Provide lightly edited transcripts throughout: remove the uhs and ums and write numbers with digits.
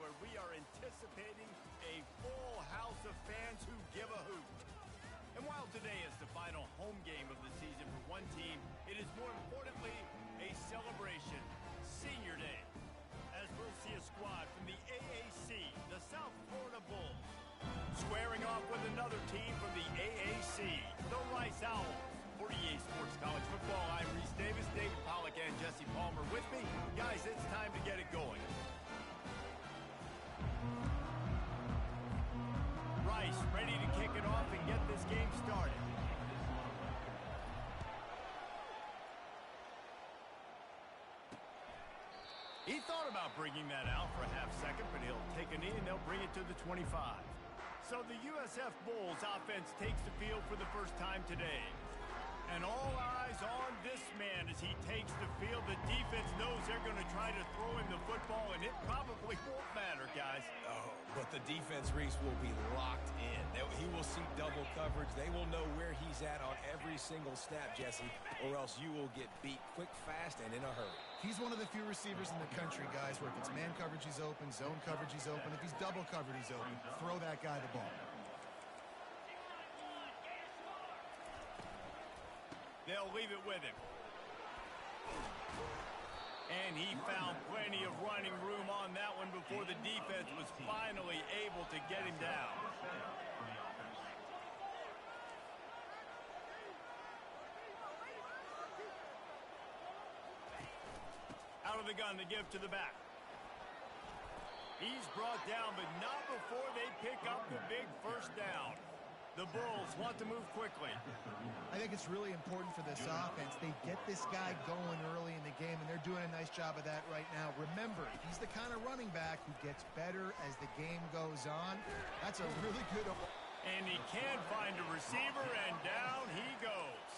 where we are anticipating a full house of fans who give a hoot. And while today is the final home game of the season for one team, it is more importantly a celebration, Senior Day, as we'll see a squad from the AAC, the South Florida Bulls, squaring off with another team from the AAC, the Rice Owls. For EA Sports College Football, I'm Reese Davis, David Pollack, and Jesse Palmer with me. Guys, it's time to get it going. Rice ready to kick it off and get this game started. He thought about bringing that out for a half second, but he'll take a knee and they'll bring it to the 25. So the USF Bulls offense takes the field for the first time today. And all eyes on this man as he takes the field. The defense knows they're going to try to throw him the football, and it probably won't matter, guys. Oh, but the defense, Reese, will be locked in. He will see double coverage. They will know where he's at on every single snap, Jesse, or else you will get beat quick, fast, and in a hurry. He's one of the few receivers in the country, guys, where if it's man coverage, he's open, zone coverage, he's open. If he's double covered, he's open. Throw that guy the ball. They'll leave it with him. And he found plenty of running room on that one before the defense was finally able to get him down. Out of the gun to give to the back. He's brought down, but not before they pick up the big first down. The Bulls want to move quickly. I think it's really important for this offense. They get this guy going early in the game, and they're doing a nice job of that right now. Remember, he's the kind of running back who gets better as the game goes on. That's a really good... And he can find a receiver, and down he goes.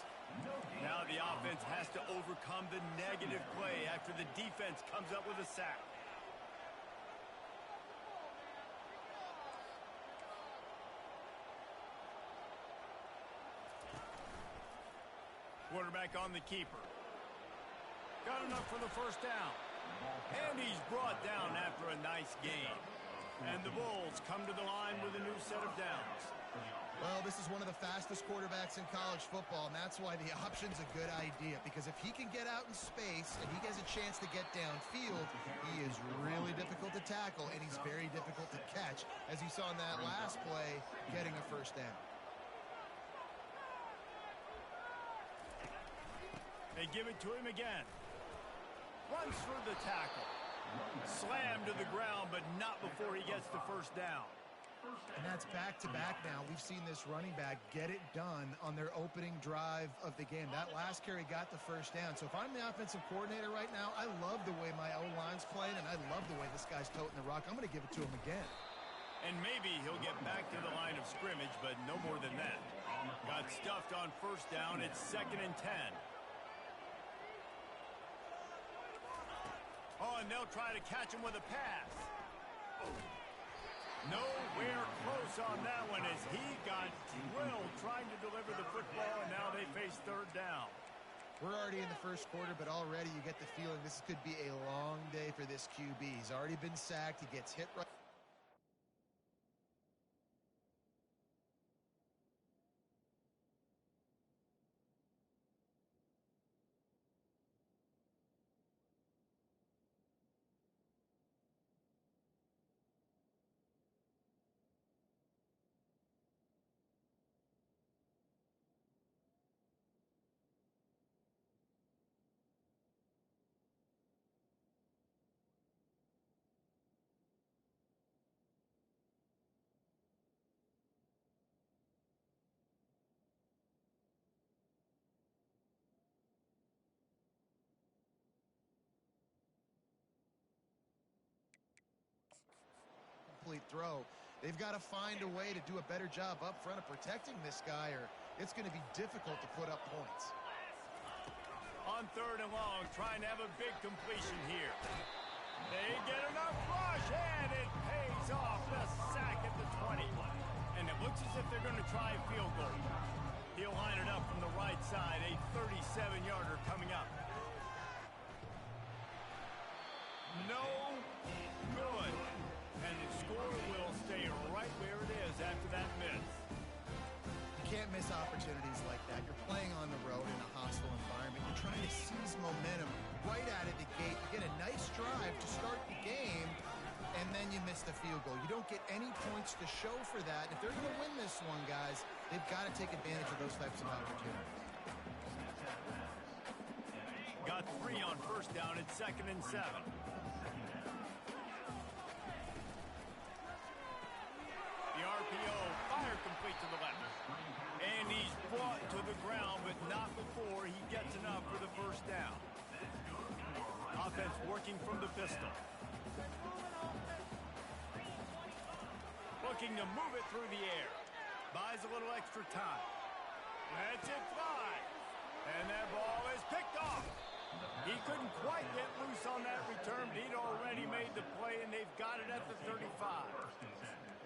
Now the offense has to overcome the negative play after the defense comes up with a sack. Quarterback on the keeper. Got enough for the first down. And he's brought down after a nice game. And the Bulls come to the line with a new set of downs. Well, this is one of the fastest quarterbacks in college football, and that's why the option's a good idea. Because if he can get out in space and he has a chance to get downfield, he is really difficult to tackle, and he's very difficult to catch, as you saw in that last play, getting a first down. They give it to him again. Runs for the tackle. Slammed to the ground, but not before he gets the first down. And that's back-to-back now. We've seen this running back get it done on their opening drive of the game. That last carry got the first down. So if I'm the offensive coordinator right now, I love the way my O-line's playing, and I love the way this guy's toting the rock. I'm going to give it to him again. And maybe he'll get back to the line of scrimmage, but no more than that. Got stuffed on first down. It's 2nd and 10. Oh, and they'll try to catch him with a pass. Nowhere close on that one as he got drilled trying to deliver the football, and now they face third down. We're already in the first quarter, but already you get the feeling this could be a long day for this QB. He's already been sacked. He gets hit right. Throw. They've got to find a way to do a better job up front of protecting this guy, or it's going to be difficult to put up points. On 3rd and long, trying to have a big completion here. They get enough rush, and it pays off. The sack at the 20. And it looks as if they're going to try a field goal. He'll line it up from the right side, a 37-yarder coming up. No good. can't miss opportunities like that. You're playing on the road in a hostile environment. You're trying to seize momentum right out of the gate. You get a nice drive to start the game, and then you miss the field goal. You don't get any points to show for that. If they're going to win this one, guys, they've got to take advantage of those types of opportunities. Got 3 on first down at 2nd and 7. The RPO, fire complete to the left. And he's brought to the ground, but not before he gets enough for the first down. Offense working from the pistol. Looking to move it through the air. Buys a little extra time. Lets it fly. And that ball is picked off. He couldn't quite get loose on that return, but he'd already made the play, and they've got it at the 35.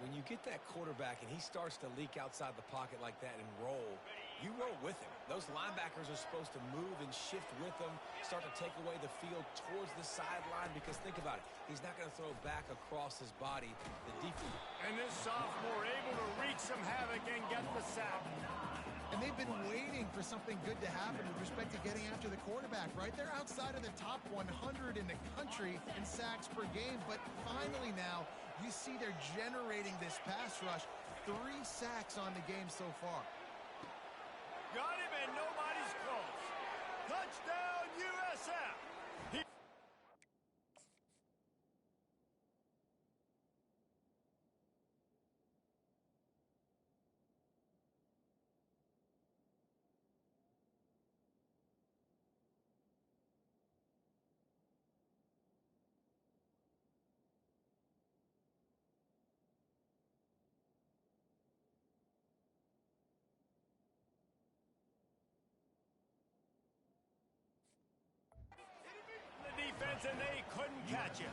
When you get that quarterback and he starts to leak outside the pocket like that and roll, you roll with him. Those linebackers are supposed to move and shift with him, start to take away the field towards the sideline, because think about it, he's not going to throw back across his body. The defense. And this sophomore able to wreak some havoc and get the sack. And they've been waiting for something good to happen with respect to getting after the quarterback, right? They're outside of the top 100 in the country in sacks per game, but finally now you see they're generating this pass rush. 3 sacks on the game so far. Got him, and nobody's close. Touchdown, USF! And they couldn't catch him.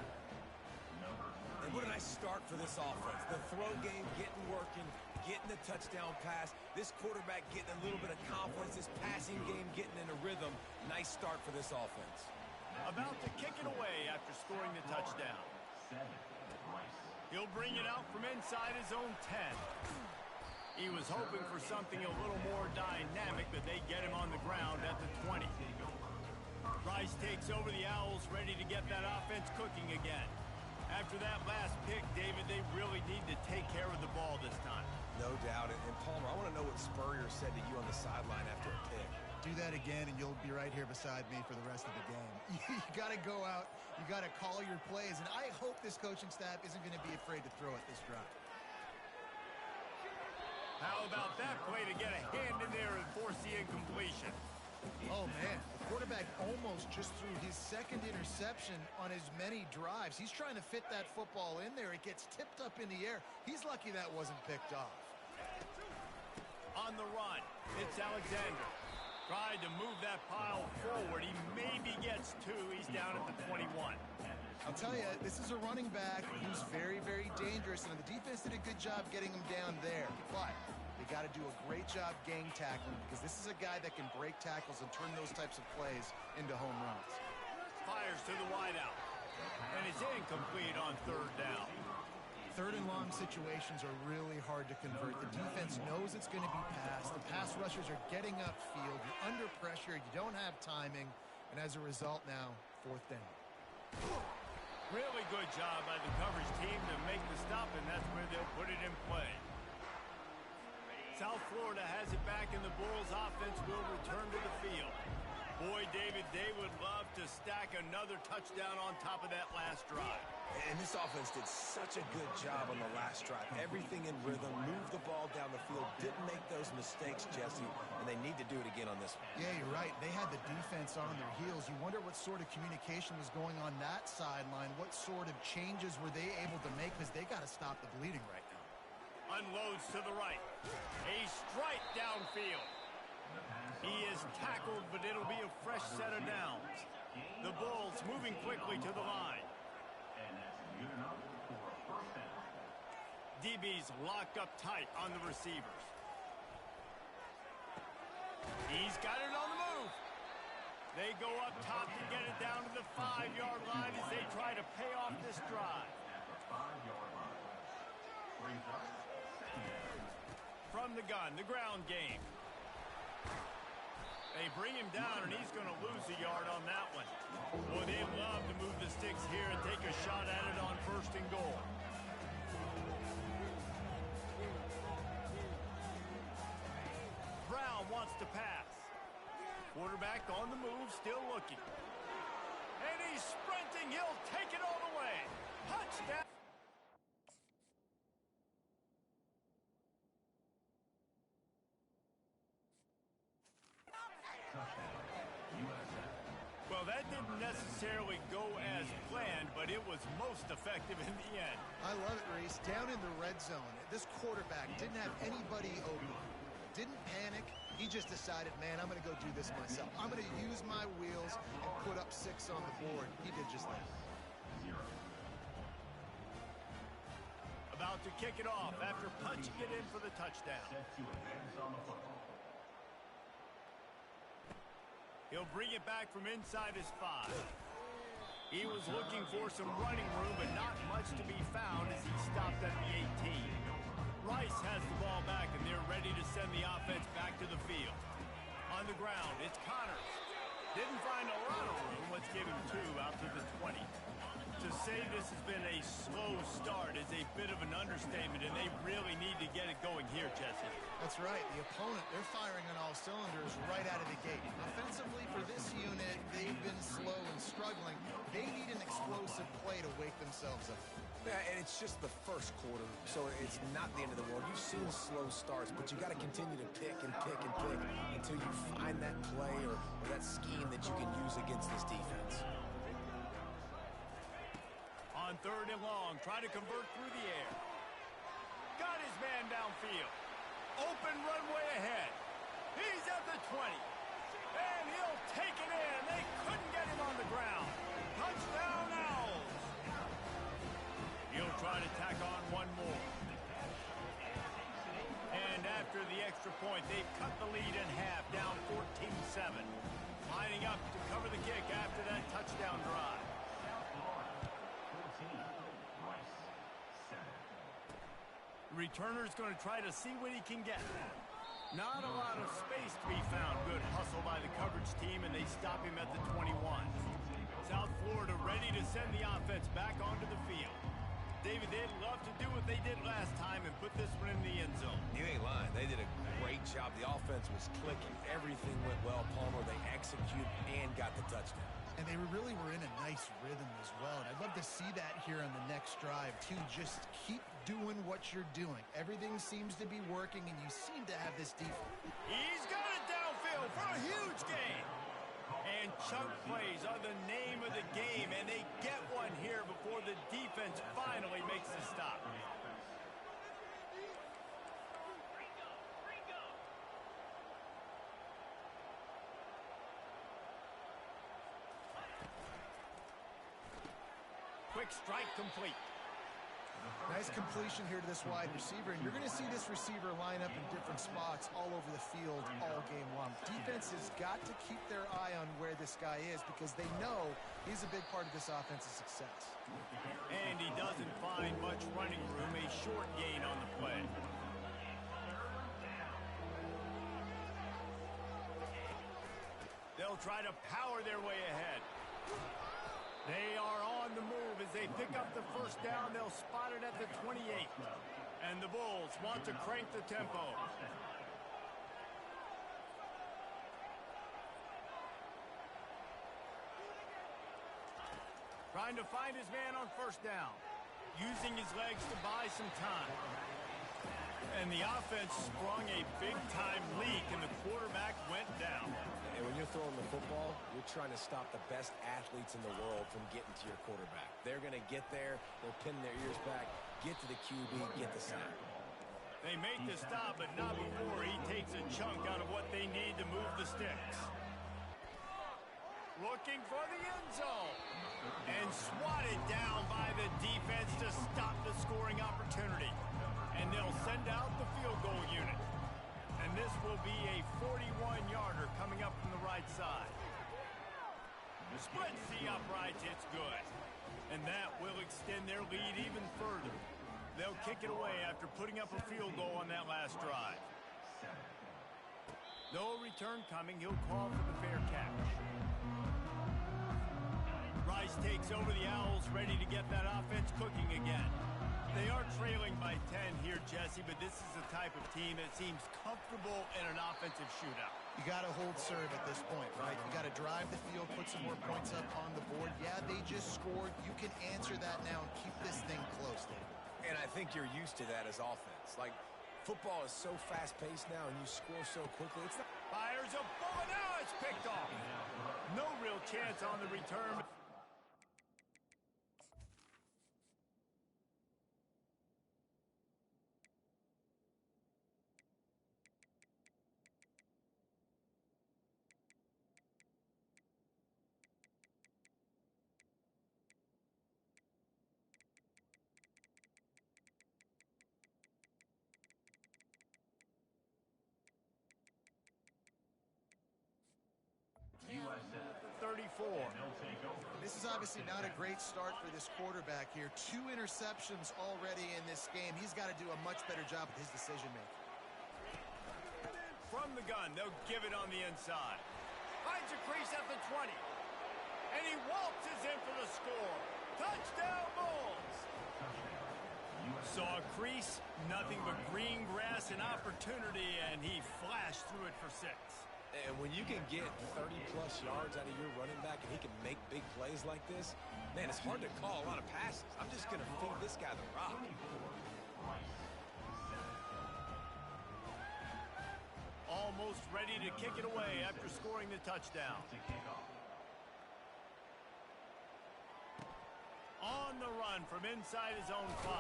And what a nice start for this offense. The throw game getting working, getting the touchdown pass. This quarterback getting a little bit of confidence. This passing game getting in a rhythm. Nice start for this offense. About to kick it away after scoring the touchdown. He'll bring it out from inside his own 10. He was hoping for something a little more dynamic, but they get him on the ground at the 20. Rice takes over the Owls, ready to get that offense cooking again. After that last pick, David, they really need to take care of the ball this time. No doubt. And Palmer, I want to know what Spurrier said to you on the sideline after a pick. Do that again, and you'll be right here beside me for the rest of the game. You got to go out. You got to call your plays, and I hope this coaching staff isn't going to be afraid to throw it this drive. How about that play to get a hand in there and force the incompletion? Oh, man, the quarterback almost just threw his 2nd interception on as many drives. He's trying to fit that football in there. It gets tipped up in the air. He's lucky that wasn't picked off. On the run, it's Alexander. Tried to move that pile forward. He maybe gets 2. He's down at the 21. I'll tell you, this is a running back who's very, very dangerous, and the defense did a good job getting him down there. But they got to do a great job gang tackling, because this is a guy that can break tackles and turn those types of plays into home runs. Fires to the wideout. And it's incomplete on 3rd down. 3rd and long situations are really hard to convert. The defense knows it's going to be passed. The pass rushers are getting upfield. You're under pressure. You don't have timing. And as a result now, 4th down. Really good job by the coverage team to make the stop, and that's where they'll put it in play. South Florida has it back, and the Bulls offense will return to the field. Boy, David, they would love to stack another touchdown on top of that last drive. And this offense did such a good job on the last drive. Everything in rhythm, moved the ball down the field, didn't make those mistakes, Jesse, and they need to do it again on this one. Yeah, you're right. They had the defense on their heels. You wonder what sort of communication was going on that sideline. What sort of changes were they able to make, because they got to stop the bleeding right now. Unloads to the right. A strike downfield. He is tackled, but it'll be a fresh set of downs. The Bulls moving quickly to the line. DB's locked up tight on the receivers. He's got it on the move. They go up top to get it down to the 5-yard line as they try to pay off this drive. from the gun, the ground game. They bring him down, and he's going to lose a yard on that one. Boy, they love to move the sticks here and take a shot at it on 1st and goal. Brown wants to pass. Quarterback on the move, still looking. And he's sprinting. He'll take it all the way. Touchdown. Well, that didn't necessarily go as planned, but it was most effective in the end. I love it, Reese. Down in the red zone, this quarterback didn't have anybody open. Didn't panic. He just decided, man, I'm going to go do this myself. I'm going to use my wheels and put up 6 on the board. He did just that. About to kick it off after punching it in for the touchdown. He'll bring it back from inside his 5. He was looking for some running room, but not much to be found as he stopped at the 18. Rice has the ball back, and they're ready to send the offense back to the field. On the ground, it's Connors. Didn't find a lot of room. Let's give him 2 out to the 20. To say this has been a slow start is a bit of an understatement, and they really need to get it going here, Jesse. That's right. The opponent, they're firing on all cylinders right out of the gate. Offensively, for this unit, they've been slow and struggling. They need an explosive play to wake themselves up. Yeah, and it's just the first quarter, so it's not the end of the world. You've seen slow starts, but you got to continue to pick and pick and pick until you find that play or that scheme that you can use against this defense. On 3rd and long, trying to convert through the air. Got his man downfield. Open runway ahead. He's at the 20. And he'll take it in. They couldn't get him on the ground. Touchdown Owls. He'll try to tack on one more. And after the extra point, they've cut the lead in half, down 14-7. Lining up to cover the kick after that touchdown drive. Returner's going to try to see what he can get. Not a lot of space to be found. Good hustle by the coverage team, and they stop him at the 21. South Florida ready to send the offense back onto the field. David, they'd love to do what they did last time and put this one in the end zone. You ain't lying. They did a great job. The offense was clicking. Everything went well. Palmer, they executed and got the touchdown. And they really were in a nice rhythm as well. And I'd love to see that here on the next drive, too. Just keep doing what you're doing. Everything seems to be working, and you seem to have this defense. He's got it downfield for a huge gain. And chunk plays are the name of the game, and they get one here before the defense finally makes the stop. Quick strike complete. Nice completion here to this wide receiver, and you're going to see this receiver line up in different spots all over the field all game long. Defense has got to keep their eye on where this guy is because they know he's a big part of this offense's success. And he doesn't find much running room, a short gain on the play. They'll try to power their way ahead. They are on the move as they pick up the 1st down. They'll spot it at the 28. And the Bulls want to crank the tempo. Trying to find his man on 1st down. Using his legs to buy some time. And the offense sprung a big-time leak, and the quarterback went down. And when you're throwing the football, you're trying to stop the best athletes in the world from getting to your quarterback. They're going to get there, they'll pin their ears back, get to the QB, get the sack. They make the stop, but not before he takes a chunk out of what they need to move the sticks. Looking for the end zone. And swatted down by the defense to stop the scoring opportunity. And they'll send out the field goal unit. And this will be a 41-yarder coming up from the right side. Splits the uprights, it's good. And that will extend their lead even further. They'll kick it away after putting up a field goal on that last drive. No return coming. He'll call for the fair catch. Rice takes over the Owls, ready to get that offense cooking again. They are trailing by 10 here, Jesse, but this is the type of team that seems comfortable in an offensive shootout. You got to hold serve at this point, right? You got to drive the field, put some more points up on the board. Yeah, they just scored. You can answer that now and keep this thing close, David. And I think you're used to that as offense. Like, football is so fast-paced now, and you score so quickly. It's not... Fires a bullet. Now it's picked off. No real chance on the return. USF 34. This is obviously not a great start for this quarterback here. 2 interceptions already in this game. He's got to do a much better job with his decision-making. From the gun, they'll give it on the inside. Finds a crease at the 20. And he waltzes in for the score. Touchdown, Bulls! Saw a crease, nothing but green grass and opportunity, and he flashed through it for 6. And when you can get 30-plus yards out of your running back and he can make big plays like this, man, it's hard to call a lot of passes. I'm just going to feed this guy the rock. Almost ready to kick it away after scoring the touchdown. On the run from inside his own 5.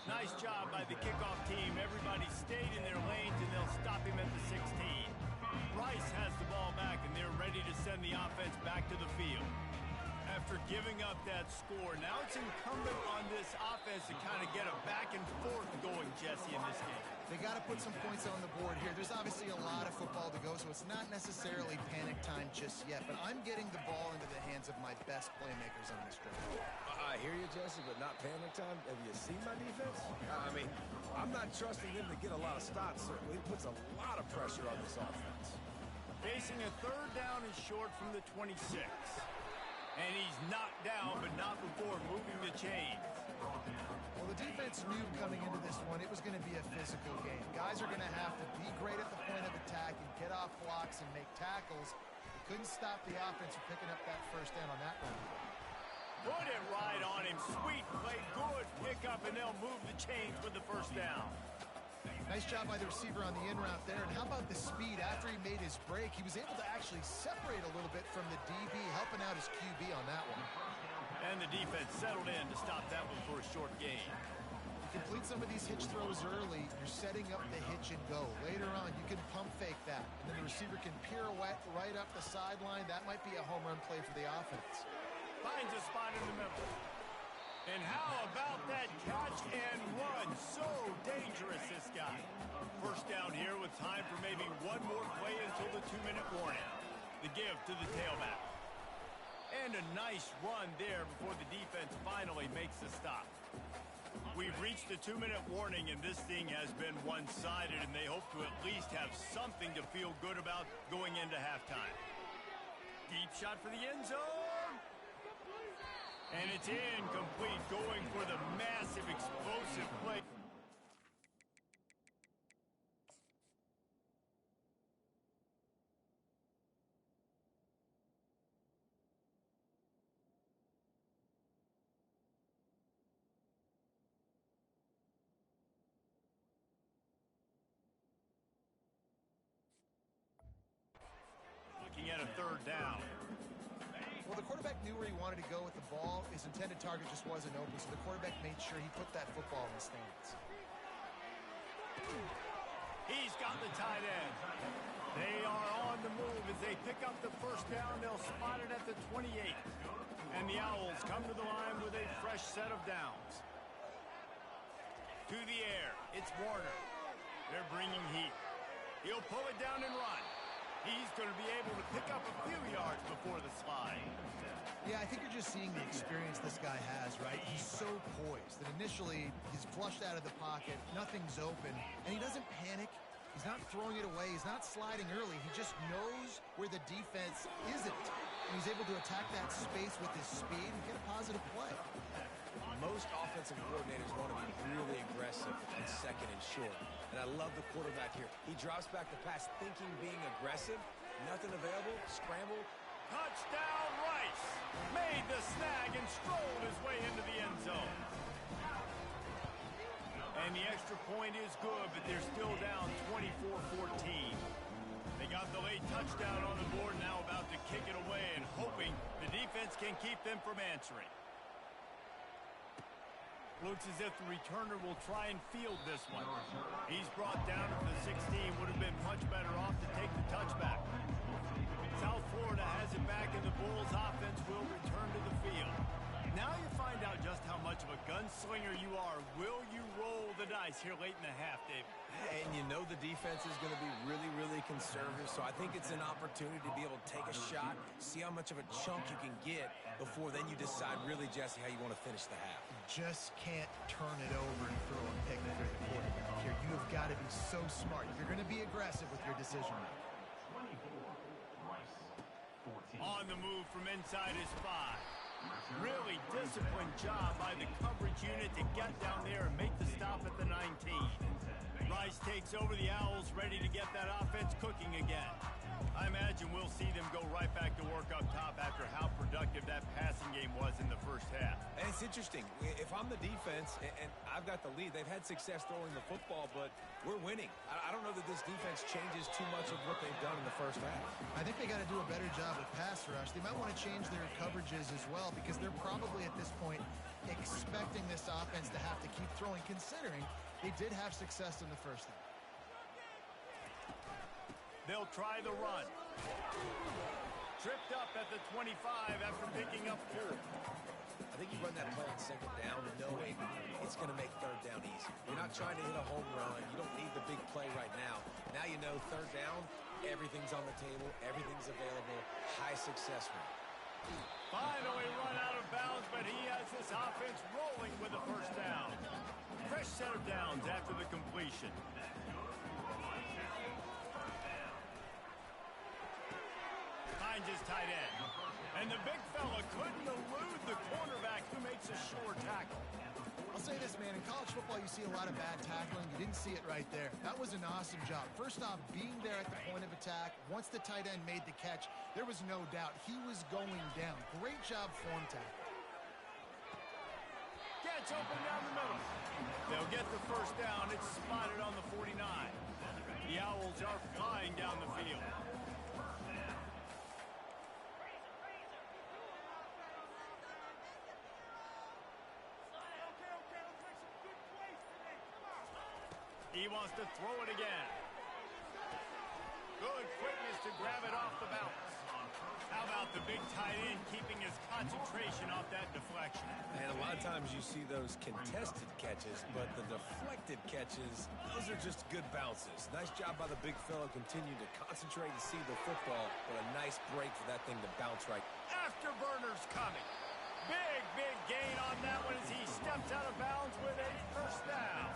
Nice job by the kickoff team. Everybody stayed in their lanes, and they'll stop him at the 16. Rice has the ball back, and they're ready to send the offense back to the field. After giving up that score, now it's incumbent on this offense to kind of get a back and forth going, Jesse, in this game. They got to put some points on the board here. There's obviously a lot of football to go, so it's not necessarily panic time just yet, but I'm getting the ball into the hands of my best playmakers on this drive. I hear you, Jesse, but not panic time. Have you seen my defense? I mean, I'm not trusting them to get a lot of stops. Certainly, it puts a lot of pressure on this offense. Facing a 3rd down and short from the 26. And he's knocked down, but not before moving the chains. Well, the defense knew coming into this one it was going to be a physical game. Guys are going to have to be great at the point of attack and get off blocks and make tackles. They couldn't stop the offense from picking up that 1st down on that run. Put it right on him. Sweet play, good pickup, and they'll move the chains with the 1st down. Nice job by the receiver on the in route there. And how about the speed after he made his break? He was able to actually separate a little bit from the DB, helping out his QB on that one. And the defense settled in to stop that one for a short gain. You complete some of these hitch throws early, you're setting up the hitch and go. Later on, you can pump fake that. And then the receiver can pirouette right up the sideline. That might be a home run play for the offense. Finds a spot in the middle. And how about that catch and run? So dangerous, this guy. 1st down here with time for maybe one more play until the 2-minute warning. The give to the tailback. And a nice run there before the defense finally makes the stop. We've reached the 2-minute warning, and this thing has been one-sided, and they hope to at least have something to feel good about going into halftime. Deep shot for the end zone. And it's incomplete, going for the massive, explosive play. Looking at a 3rd down. Well, the quarterback knew where he wanted to go with the ball. His intended target just wasn't open, so the quarterback made sure he put that football in the stands. He's got the tight end. They are on the move as they pick up the 1st down. They'll spot it at the 28. And the Owls come to the line with a fresh set of downs. To the air, it's Warner. They're bringing heat. He'll pull it down and run. He's going to be able to pick up a few yards before the slide. Yeah, I think you're just seeing the experience this guy has, right? He's so poised that initially he's flushed out of the pocket, nothing's open, and he doesn't panic. He's not throwing it away. He's not sliding early. He just knows where the defense isn't. And he's able to attack that space with his speed and get a positive play. Most offensive coordinators want to be really aggressive on second and short. And I love the quarterback here. He drops back the pass thinking being aggressive. Nothing available. Scramble. Touchdown, Rice. Made the snag and strolled his way into the end zone. And the extra point is good, but they're still down 24-14. They got the late touchdown on the board, now about to kick it away and hoping the defense can keep them from answering. Looks as if the returner will try and field this one. He's brought down to the 16. Would have been much better off to take the touchback. South Florida has it back, and the Bulls offense will return to the field. Now you find out just how much of a gunslinger you are. Will you roll the dice here late in the half, Dave? And you know the defense is going to be really, really conservative, so I think it's an opportunity to be able to take a shot, see how much of a chunk you can get before then you decide really, Jesse, how you want to finish the half. You just can't turn it over and throw a pick for the quarterback here. You have got to be so smart. You're going to be aggressive with your decision making. On the move from inside his 5. Really disciplined job by the coverage unit to get down there and make the stop at the 19. Rice takes over the Owls, ready to get that offense cooking again. I imagine we'll see them go right back to work up top after how productive that passing game was in the first half. And it's interesting. If I'm the defense and I've got the lead, they've had success throwing the football, but we're winning. I don't know that this defense changes too much of what they've done in the first half. I think they got to do a better job with pass rush. They might want to change their coverages as well because they're probably at this point expecting this offense to have to keep throwing, considering they did have success in the first half. They'll try the run. Tripped up at the 25 after picking up 4. I think you run that play on second down knowing it's going to make third down easy. You're not trying to hit a home run. You don't need the big play right now. Now you know third down, everything's on the table, everything's available, high success rate. Finally run out of bounds, but he has this offense rolling with a first down. Fresh set of downs after the completion. Finds his tight end. And the big fella couldn't elude the cornerback who makes a sure tackle. I'll say this, man. In college football, you see a lot of bad tackling. You didn't see it right there. That was an awesome job. First off, being there at the point of attack. Once the tight end made the catch, there was no doubt he was going down. Great job form tackle. Gets open down the middle. They'll get the first down. It's spotted on the 49. The Owls are flying down the field. He wants to throw it again. Good quickness to grab it off the bounce. How about the big tight end keeping his concentration off that deflection? And a lot of times you see those contested catches, but the deflected catches, those are just good bounces. Nice job by the big fella, continue to concentrate and see the football, but a nice break for that thing to bounce right. Afterburner's coming. Big gain on that one as he steps out of bounds with a first down.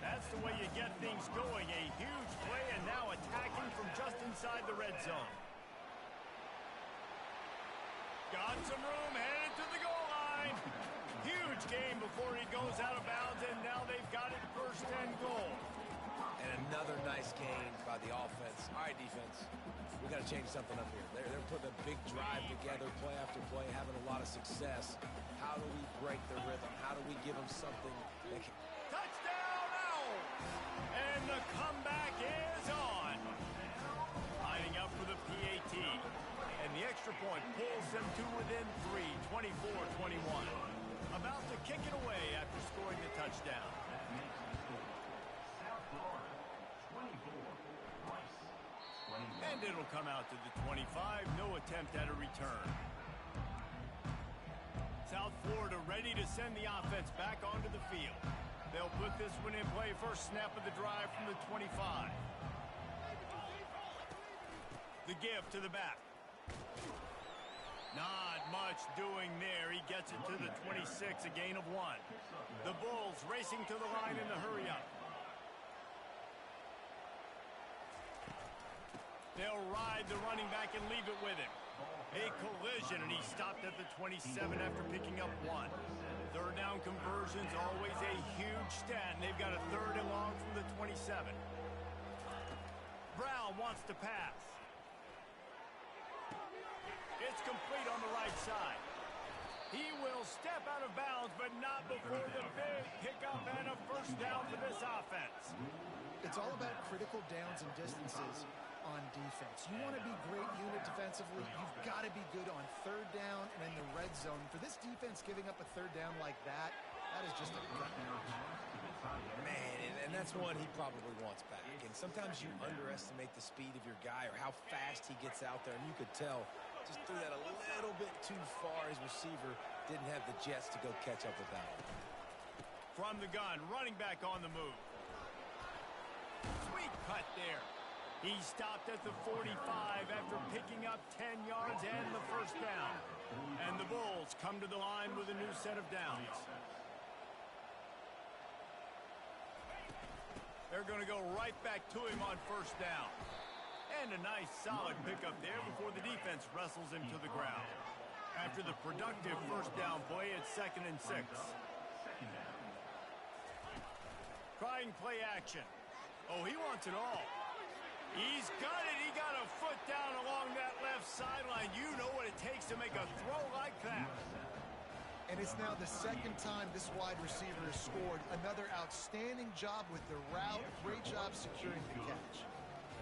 That's the way you get things going. A huge play and now attacking from just inside the red zone. Got some room, headed to the goal line. Huge gain before he goes out of bounds, and now they've got it first and goal. And another nice gain by the offense. All right, defense, we got to change something up here. They're putting a big drive together, play after play, having a lot of success. How do we break the rhythm? How do we give them something that can... Touchdown, Owls! And the comeback is on. Lining up for the PAT. And the extra point pulls them to within 3, 24-21. About to kick it away after scoring the touchdown. And it'll come out to the 25. No attempt at a return. South Florida ready to send the offense back onto the field. They'll put this one in play. First snap of the drive from the 25. The give to the back. Not much much doing there. He gets it to the 26, a gain of 1. The Bulls racing to the line in the hurry-up. They'll ride the running back and leave it with him. A collision, and he stopped at the 27 after picking up 1. Third down conversions, always a huge stat, and they've got a 3rd and long from the 27. Brown wants to pass. It's complete on the right side. He will step out of bounds, but not before the big pickup and a 1st down for this offense. It's all about critical downs and distances on defense. You want to be great unit defensively, you've got to be good on 3rd down and in the red zone. For this defense, giving up a 3rd down like that is just a gut punch. Man, and that's one he probably wants back. And sometimes you underestimate the speed of your guy or how fast he gets out there, and you could tell just threw that a little bit too far. His receiver didn't have the jets to go catch up with that one. From the gun, running back on the move. Sweet cut there. He stopped at the 45 after picking up 10 yards and the 1st down. And the Bulls come to the line with a new set of downs. They're going to go right back to him on 1st down. And a nice solid pickup there before the defense wrestles him to the ground. After the productive 1st down play, it's 2nd and 6. Trying play action. Oh, he wants it all. He's got it. He got a foot down along that left sideline. You know what it takes to make a throw like that. And it's now the 2nd time this wide receiver has scored. Another outstanding job with the route. Great job securing the catch.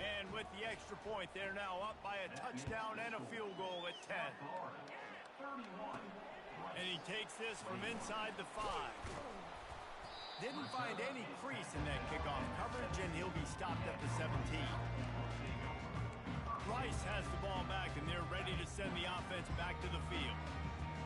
And with the extra point, they're now up by a touchdown and a field goal at 10. And he takes this from inside the 5. Didn't find any crease in that kickoff coverage, and he'll be stopped at the 17. Rice has the ball back, and they're ready to send the offense back to the field.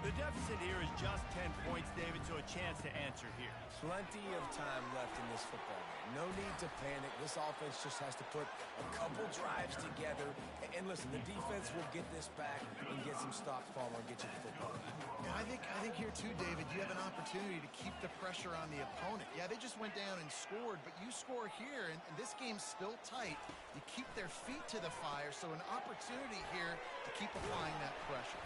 The deficit here is just 10 points, David, so a chance to answer here. Plenty of time left in this football game. No need to panic. This offense just has to put a couple drives together. And listen, the defense will get this back and get some stops, Palmer, and get you the football. Yeah, I think here too, David, you have an opportunity to keep the pressure on the opponent. Yeah, they just went down and scored, but you score here, and this game's still tight. You keep their feet to the fire, so an opportunity here to keep applying that pressure.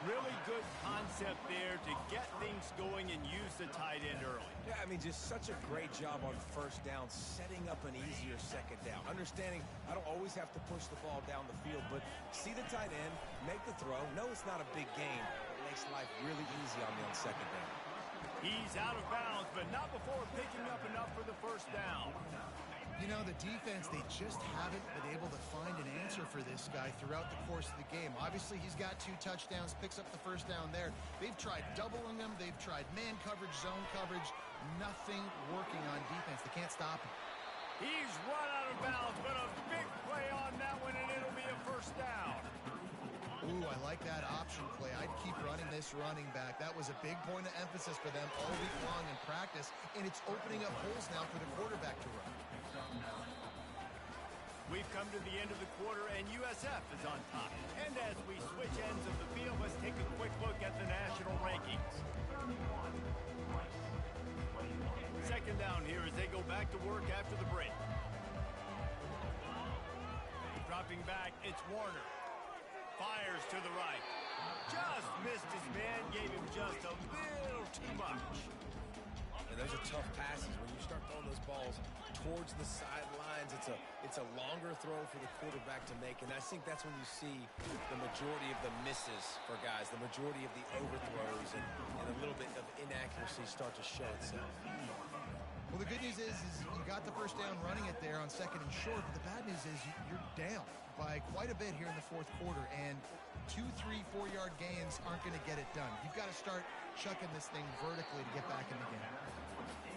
Really good concept there to get things going and use the tight end early. Yeah, I mean, just such a great job on 1st down, setting up an easier 2nd down. Understanding I don't always have to push the ball down the field, but see the tight end, make the throw. No, it's not a big game. It makes life really easy on me on 2nd down. He's out of bounds, but not before picking up enough for the 1st down. You know, the defense, they just haven't been able to find an answer for this guy throughout the course of the game. Obviously, he's got 2 touchdowns, picks up the 1st down there. They've tried doubling him. They've tried man coverage, zone coverage. Nothing working on defense. They can't stop him. He's run out of bounds, but a big play on that one, and it'll be a 1st down. Ooh, I like that option play. I'd keep running this running back. That was a big point of emphasis for them all week long in practice, and it's opening up holes now for the quarterback to run. We've come to the end of the quarter, and USF is on top. And as we switch ends of the field, let's take a quick look at the national rankings. 2nd down here as they go back to work after the break. Dropping back, it's Warner. Fires to the right. Just missed his man, gave him just a little too much. And those are tough passes. When you start throwing those balls towards the sidelines, it's a longer throw for the quarterback to make. And I think that's when you see the majority of the misses for guys, the majority of the overthrows, and a little bit of inaccuracy start to show itself. Well, the good news is you got the 1st down running it there on 2nd and short, but the bad news is you're down by quite a bit here in the 4th quarter, and 2, 3, 4-yard gains aren't going to get it done. You've got to start chucking this thing vertically to get back in the game.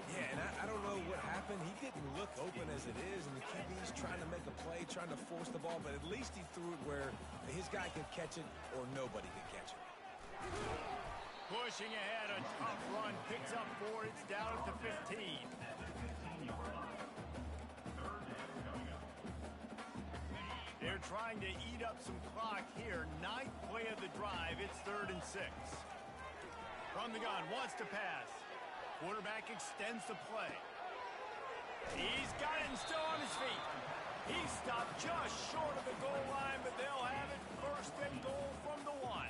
Yeah, and I don't know what happened. He didn't look open as it is, and the QB's trying to make a play, trying to force the ball, but at least he threw it where his guy could catch it or nobody could catch it. Pushing ahead, a tough run, picks up 4, it's down at the 15. They're trying to eat up some clock here. 9th play of the drive. It's 3rd and 6. From the gun, wants to pass. Quarterback extends the play. He's got it and still on his feet. He stopped just short of the goal line, but they'll have it 1st and goal from the 1.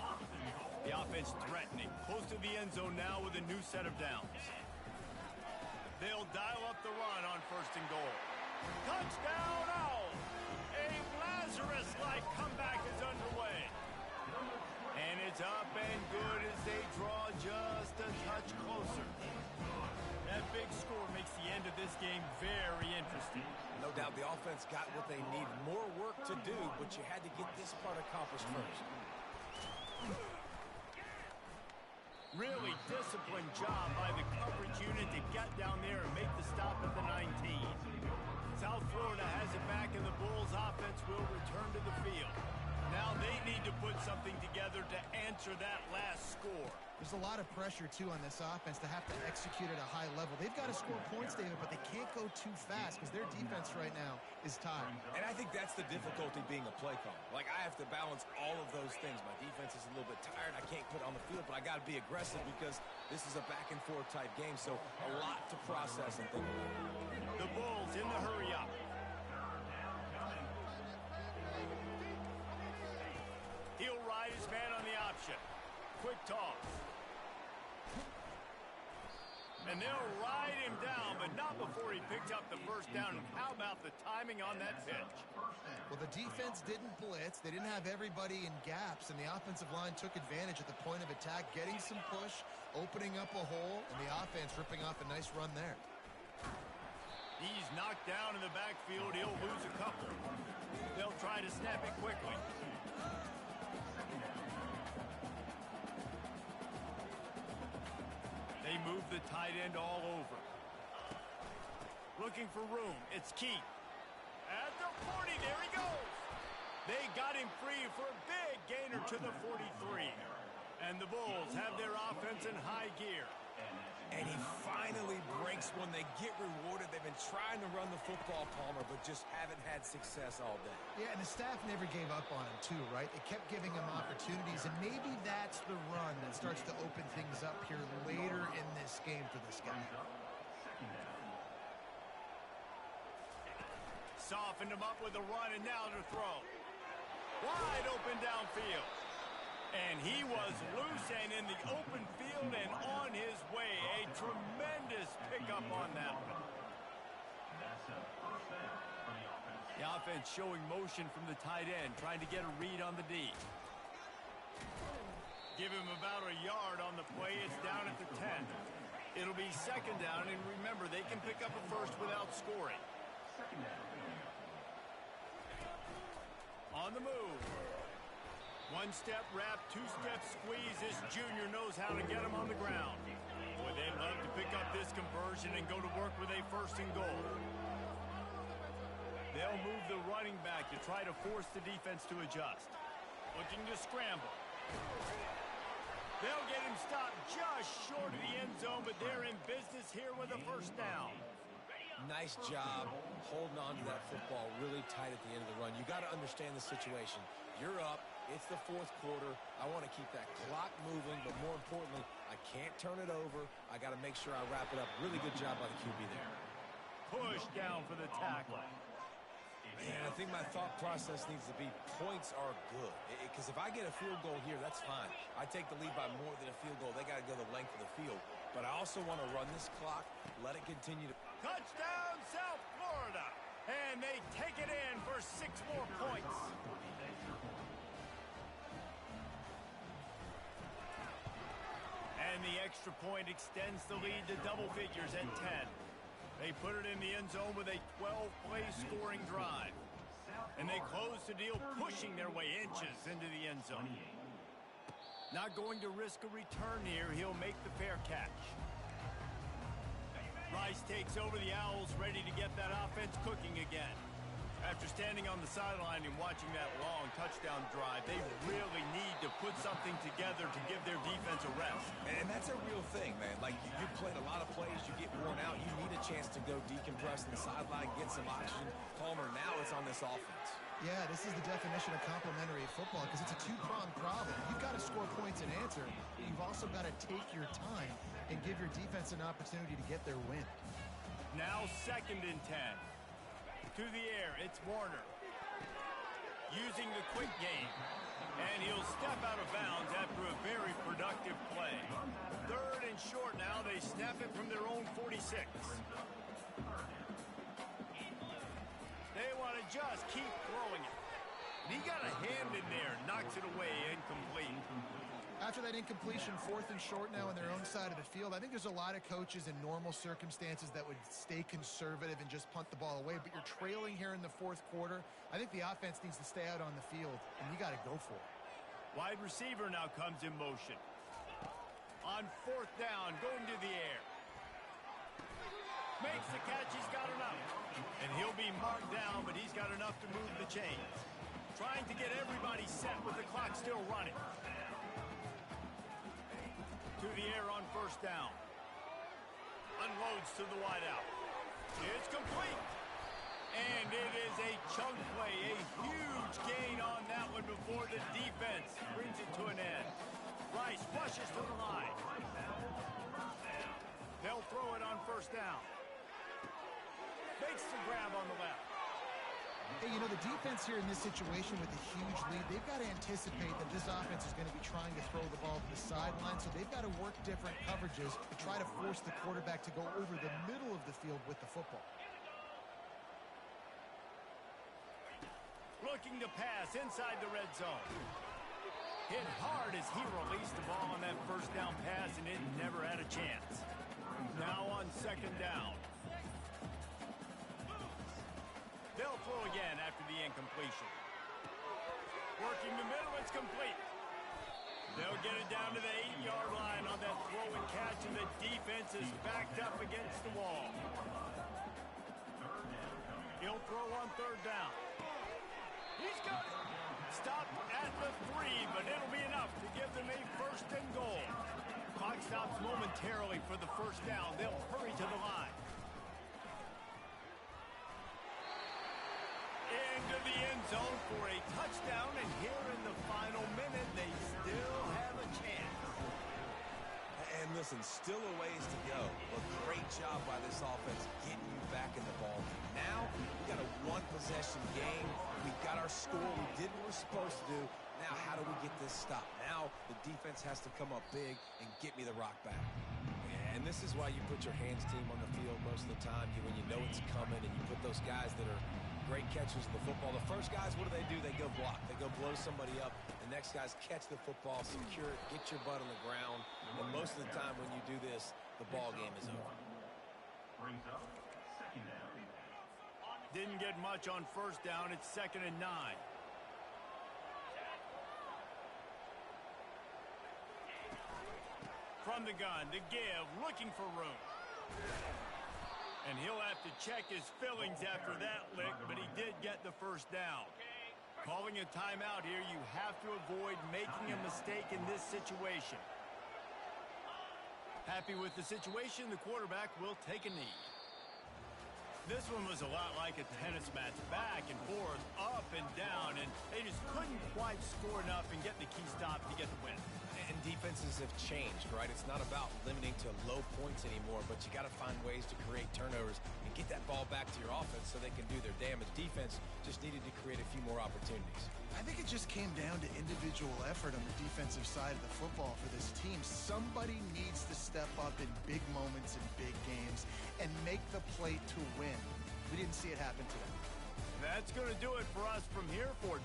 The offense threatening, close to the end zone now with a new set of downs. They'll dial up the run on 1st and goal. Touchdown Owls! A Lazarus-like comeback is underway. And it's up and good as they draw just a touch closer. That big score makes the end of this game very interesting. No doubt the offense got what they need. More work to do, but you had to get this part accomplished first. Really disciplined job by the coverage unit to get down there and make the stop at the 19. South Florida has it back, and the Bulls offense will return to the field. Now they need to put something together to answer that last score. There's a lot of pressure, too, on this offense to have to execute at a high level. They've got to score points, David, but they can't go too fast because their defense right now is tired. And I think that's the difficulty being a play caller. Like, I have to balance all of those things. My defense is a little bit tired. I can't put it on the field, but I got to be aggressive because this is a back-and-forth type game, so a lot to process and think about. The Bulls in the hurry up. He'll ride his man on the option. Quick toss. And they'll ride him down, but not before he picked up the 1st down. And how about the timing on that pitch? Well, the defense didn't blitz. They didn't have everybody in gaps, and the offensive line took advantage at the point of attack, getting some push, opening up a hole, and the offense ripping off a nice run there. He's knocked down in the backfield. He'll lose a couple. They'll try to snap it quickly. They move the tight end all over. Looking for room. It's Keith. At the 40, there he goes. They got him free for a big gainer to the 43. And the Bulls have their offense in high gear. And he finally breaks when they get rewarded. They've been trying to run the football, Palmer, but just haven't had success all day. Yeah, and the staff never gave up on him, too, right? They kept giving him opportunities, and maybe that's the run that starts to open things up here later in this game for this guy. Softened him up with a run, and now to throw. Wide open downfield. And he was loose and in the open field and on his way. A tremendous pickup on that one. The offense showing motion from the tight end, trying to get a read on the D. Give him about a yard on the play. It's down at the 10. It'll be 2nd down, and remember, they can pick up a 1st without scoring. On the move. 1-step wrap, 2-step squeeze. This junior knows how to get him on the ground. Boy, they'd love to pick up this conversion and go to work with a 1st and goal. They'll move the running back to try to force the defense to adjust. Looking to scramble. They'll get him stopped just short of the end zone, but they're in business here with a 1st down. Nice job holding on to that football really tight at the end of the run. You got to understand the situation. You're up. It's the 4th quarter. I want to keep that clock moving, but more importantly, I can't turn it over. I got to make sure I wrap it up. Really good job by the QB there. Push down for the tackle. Man, I think my thought process needs to be points are good. Because if I get a field goal here, that's fine. I take the lead by more than a field goal. They got to go the length of the field. But I also want to run this clock, let it continue to... Touchdown, South Florida! And they take it in for 6 more points. And the extra point extends the lead to double figures at 10. They put it in the end zone with a 12-play scoring drive. And they close the deal, pushing their way inches into the end zone. Not going to risk a return here. He'll make the fair catch. Rice takes over the Owls, ready to get that offense cooking again. After standing on the sideline and watching that long touchdown drive, they really need to put something together to give their defense a rest. And that's a real thing, man. Like, you played a lot of plays, you get worn out, you need a chance to go decompress in the sideline, get some oxygen. Palmer, now it's on this offense. Yeah, this is the definition of complementary football because it's a 2-pronged problem. You've got to score points answer, but you've also got to take your time and give your defense an opportunity to get their win. Now 2nd and 10. To the air, it's Warner. Using the quick game. And he'll step out of bounds after a very productive play. 3rd and short now. They snap it from their own 46. They want to just keep throwing it. And he got a hand in there. Knocks it away. Incomplete. After that incompletion, 4th and short now on their own side of the field, I think there's a lot of coaches in normal circumstances that would stay conservative and just punt the ball away. But you're trailing here in the 4th quarter. I think the offense needs to stay out on the field, and you got to go for it. Wide receiver now comes in motion. On 4th down, going to the air. Makes the catch. He's got enough. And he'll be marked down, but he's got enough to move the chains. Trying to get everybody set with the clock still running. To the air on 1st down. Unloads to the wideout. It's complete. And it is a chunk play. A huge gain on that one before the defense brings it to an end. Rice rushes to the line. They'll throw it on 1st down. Makes the grab on the left. Hey, you know, the defense here in this situation with a huge lead, they've got to anticipate that this offense is going to be trying to throw the ball to the sideline, so they've got to work different coverages to try to force the quarterback to go over the middle of the field with the football. Looking to pass inside the red zone. Hit hard as he released the ball on that 1st down pass, and it never had a chance. Now on 2nd down. They'll throw again after the incompletion. Working the middle, it's complete. They'll get it down to the 8-yard line on that throw and catch, and the defense is backed up against the wall. He'll throw on 3rd down. He's got it. Stopped at the 3, but it'll be enough to give them a 1st and goal. Clock stops momentarily for the 1st down. They'll hurry to the line. Into the end zone for a touchdown, and here in the final minute, they still have a chance. And listen, still a ways to go, but great job by this offense getting you back in the ball game. Now, we got a 1-possession game. We've got our score. We did what we're supposed to do. Now, how do we get this stopped? Now, the defense has to come up big and get me the rock back. And this is why you put your hands team on the field most of the time when you know it's coming, and you put those guys that are great catchers of the football. The first guys, what do? They go block. They go blow somebody up. The next guys catch the football, secure it, get your butt on the ground. And most of the time when you do this, the ball game is over. Brings up 2nd down. Didn't get much on 1st down. It's 2nd and 9. From the gun, the give, looking for room. And he'll have to check his fillings after that lick, but he did get the 1st down. Calling a timeout here, you have to avoid making a mistake in this situation. Happy with the situation, the quarterback will take a knee. This one was a lot like a tennis match, back and forth, up and down, and they just couldn't quite score enough and get the key stop to get the win. And defenses have changed, right? It's not about limiting to low points anymore, but you got to find ways to create turnovers and get that ball back to your offense so they can do their damage. Defense just needed to create a few more opportunities. I think it just came down to individual effort on the defensive side of the football for this team. Somebody needs to step up in big moments in big games and make the play to win. We didn't see it happen today. That's going to do it for us from here for